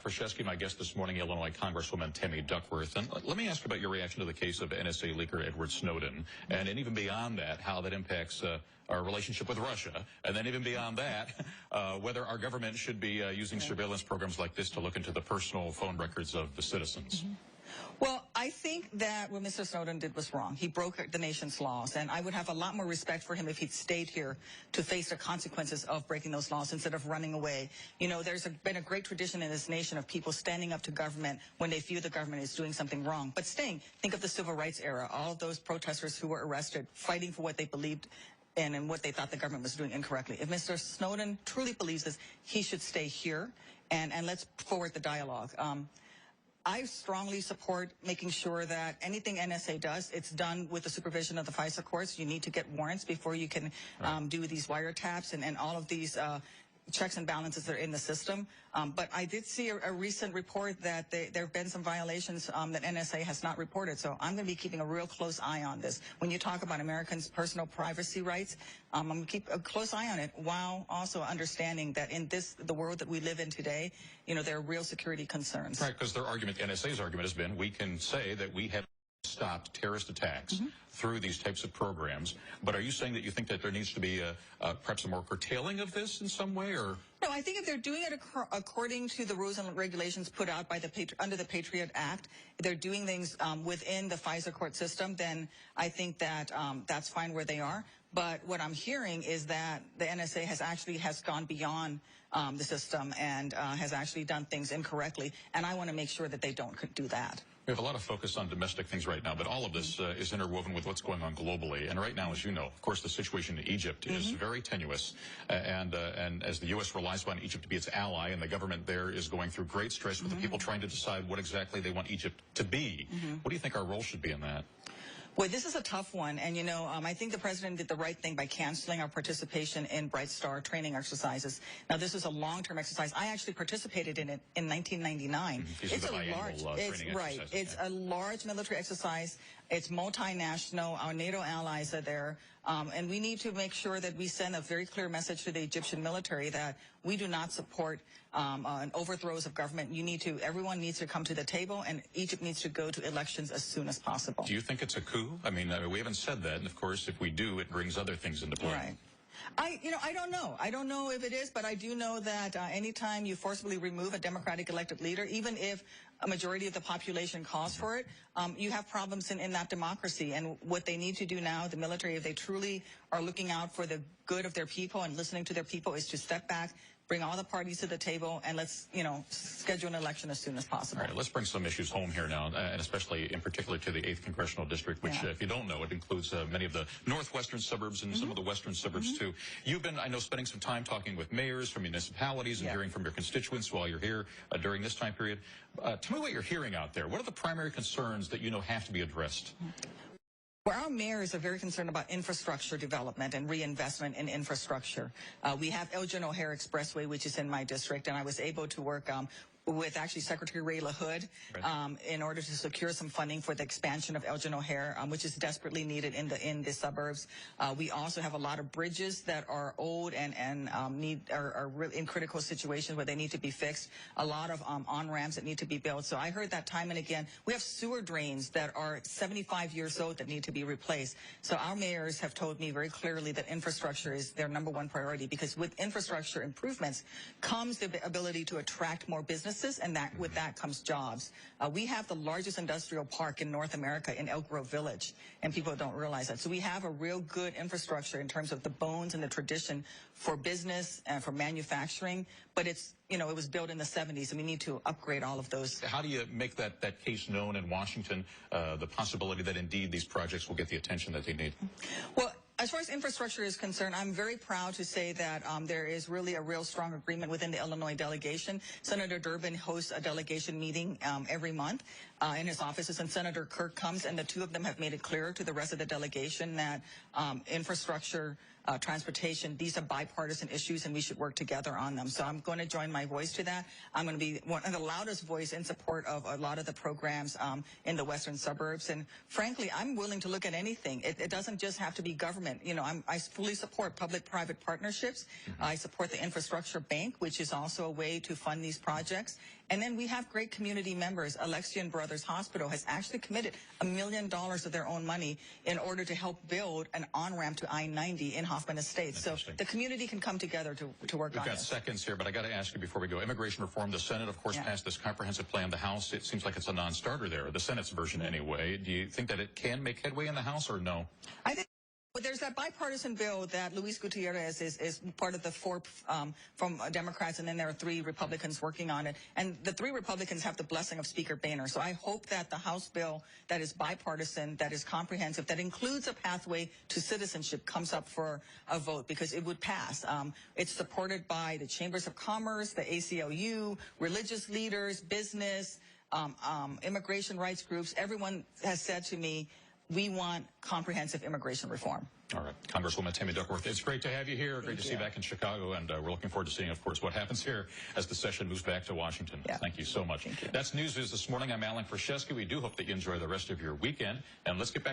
Krashesky, my guest this morning, Illinois Congresswoman Tammy Duckworth. And let me ask about your reaction to the case of NSA leaker Edward Snowden, and even beyond that, how that impacts our relationship with Russia, and then even beyond that, whether our government should be using surveillance programs like this to look into the personal phone records of the citizens. Well, I think that what Mr. Snowden did was wrong. He broke the nation's laws, and I would have a lot more respect for him if he'd stayed here to face the consequences of breaking those laws instead of running away. You know, there's been a great tradition in this nation of people standing up to government when they feel the government is doing something wrong. But staying, think of the civil rights era, all of those protesters who were arrested, fighting for what they believed and what they thought the government was doing incorrectly. If Mr. Snowden truly believes this, he should stay here, and let's forward the dialogue. I strongly support making sure that anything NSA does, it's done with the supervision of the FISA courts. You need to get warrants before you can do these wiretaps and all of these checks and balances that are in the system. But I did see a recent report that there have been some violations that NSA has not reported. So I'm going to be keeping a real close eye on this. When you talk about Americans' personal privacy rights, I'm going to keep a close eye on it while also understanding that in the world that we live in today, you know, there are real security concerns. Right, because their argument, NSA's argument has been, we can say that we have stopped terrorist attacks through these types of programs. But are you saying that you think that there needs to be perhaps a more curtailing of this in some way, or? No, I think if they're doing it according to the rules and regulations put out by under the Patriot Act, if they're doing things within the FISA court system, then I think that that's fine where they are. But what I'm hearing is that the NSA has gone beyond the system and has actually done things incorrectly, and I want to make sure that they don't do that. We have a lot of focus on domestic things right now, but all of this is interwoven with what's going on globally. And right now, as you know, of course, the situation in Egypt is very tenuous. And as the U.S. relies upon Egypt to be its ally, and the government there is going through great stress with the people trying to decide what exactly they want Egypt to be. What do you think our role should be in that? Well, this is a tough one, and you know, I think the president did the right thing by canceling our participation in Bright Star training exercises. Now, this is a long-term exercise. I actually participated in it in 1999. It's a large military exercise. It's multinational. Our NATO allies are there, and we need to make sure that we send a very clear message to the Egyptian military that we do not support overthrows of government. Everyone needs to come to the table, and Egypt needs to go to elections as soon as possible. Do you think it's a coup? I mean, we haven't said that, and of course, if we do, it brings other things into play. Right. I don't know. I don't know if it is, but I do know that anytime you forcibly remove a democratic elected leader, even if a majority of the population calls for it, you have problems in that democracy. And what they need to do now, the military, if they truly are looking out for the good of their people and listening to their people, is to step back, bring all the parties to the table, and let's, schedule an election as soon as possible. All right, let's bring some issues home here now, and especially in particular to the 8th Congressional District, which, if you don't know, it includes many of the northwestern suburbs and some of the western suburbs, too. You've been, I know, spending some time talking with mayors from municipalities and hearing from your constituents while you're here during this time period. Tell me what you're hearing out there. What are the primary concerns that you know have to be addressed? Well, our mayors are very concerned about infrastructure development and reinvestment in infrastructure. We have Elgin O'Hare Expressway, which is in my district, and I was able to work with actually Secretary Ray LaHood in order to secure some funding for the expansion of Elgin O'Hare, which is desperately needed in the suburbs. We also have a lot of bridges that are old and are in critical situations where they need to be fixed. A lot of on-ramps that need to be built. So I heard that time and again. We have sewer drains that are 75 years old that need to be replaced. So our mayors have told me very clearly that infrastructure is their #1 priority, because with infrastructure improvements comes the ability to attract more business, and with that comes jobs. We have the largest industrial park in North America in Elk Grove Village, and people don't realize that. So we have a real good infrastructure in terms of the bones and the tradition for business and for manufacturing, but it was built in the 70s, and we need to upgrade all of those. How do you make that case known in Washington, the possibility that indeed these projects will get the attention that they need? Well, as far as infrastructure is concerned, I'm very proud to say that there is really a real strong agreement within the Illinois delegation. Senator Durbin hosts a delegation meeting every month in his offices, and Senator Kirk comes, and the two of them have made it clear to the rest of the delegation that infrastructure, transportation, these are bipartisan issues, and we should work together on them. So I'm going to join my voice to that. I'm going to be one of the loudest voice in support of a lot of the programs in the western suburbs. And frankly, I'm willing to look at anything. It doesn't just have to be government. I fully support public-private partnerships. I support the infrastructure bank, which is also a way to fund these projects. And then we have great community members. Alexian Brothers Hospital has actually committed $1 million of their own money in order to help build an on-ramp to I-90 in Hoffman Estates. So the community can come together to work on We've got this. seconds here, but I got to ask you before we go. Immigration reform, the Senate, of course, passed this comprehensive plan. The House, it seems like it's a non-starter there, the Senate's version anyway. Do you think that it can make headway in the House or no? I think there's that bipartisan bill that Luis Gutierrez is part of the four from Democrats, and then there are 3 Republicans working on it. And the 3 Republicans have the blessing of Speaker Boehner. So I hope that the House bill that is bipartisan, that is comprehensive, that includes a pathway to citizenship comes up for a vote, because it would pass. It's supported by the Chambers of Commerce, the ACLU, religious leaders, business, immigration rights groups. Everyone has said to me, we want comprehensive immigration reform. All right. Congresswoman Tammy Duckworth, it's great to have you here. Great to see you back in Chicago, and we're looking forward to seeing, of course, what happens here as the session moves back to Washington. Yeah. Thank you so much. Thank you. That's Newsviews this morning. I'm Alan Krashesky. We do hope that you enjoy the rest of your weekend, and let's get back